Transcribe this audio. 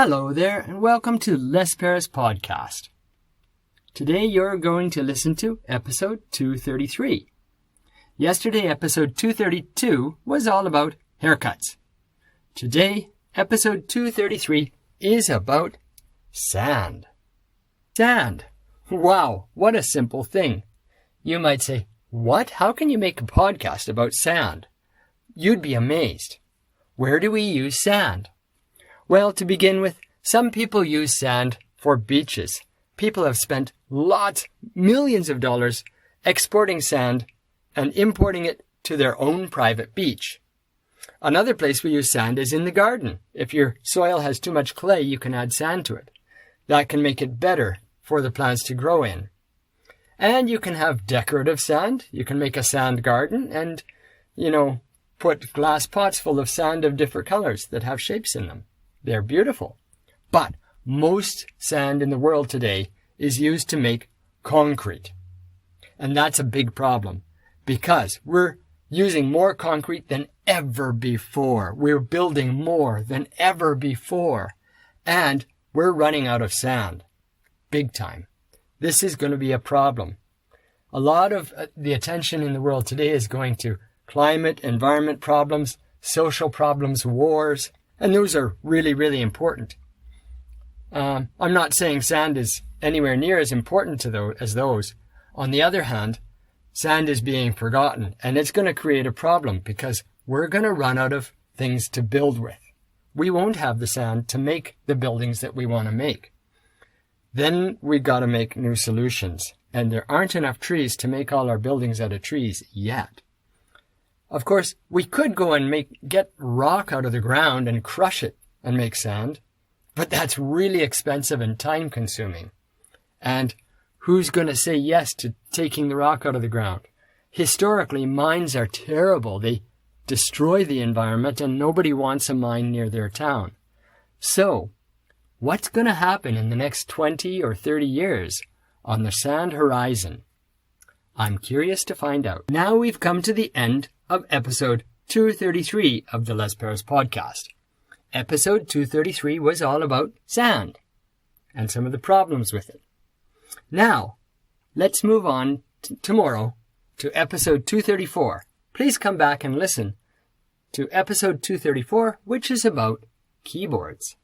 Hello there, and welcome to Les Perez Podcast. Today you're going to listen to episode 233. Yesterday, episode 232 was all about haircuts. Today, episode 233 is about sand. Sand. Wow, what a simple thing. You might say, what? How can you make a podcast about sand? You'd be amazed. Where do we use sand? Well, to begin with, some people use sand for beaches. People have spent millions of dollars exporting sand and importing it to their own private beach. Another place we use sand is in the garden. If your soil has too much clay, you can add sand to it. That can make it better for the plants to grow in. And you can have decorative sand. You can make a sand garden and, put glass pots full of sand of different colors that have shapes in them. They're beautiful. But most sand in the world today is used to make concrete. And that's a big problem because we're using more concrete than ever before. We're building more than ever before. And we're running out of sand. Big time. This is going to be a problem. A lot of the attention in the world today is going to climate, environment problems, social problems, wars. And those are really, really important. I'm not saying sand is anywhere near as important as those. On the other hand, sand is being forgotten, and it's going to create a problem because we're going to run out of things to build with. We won't have the sand to make the buildings that we want to make. Then we got to make new solutions, and there aren't enough trees to make all our buildings out of trees yet. Of course, we could go and get rock out of the ground and crush it and make sand, but that's really expensive and time-consuming. And who's going to say yes to taking the rock out of the ground? Historically, mines are terrible. They destroy the environment, and nobody wants a mine near their town. So, what's going to happen in the next 20 or 30 years on the sand horizon? I'm curious to find out. Now we've come to the end of episode 233 of the Les Perez Podcast. Episode 233 was all about sand and some of the problems with it. Now, let's move on tomorrow to episode 234. Please come back and listen to episode 234, which is about keyboards.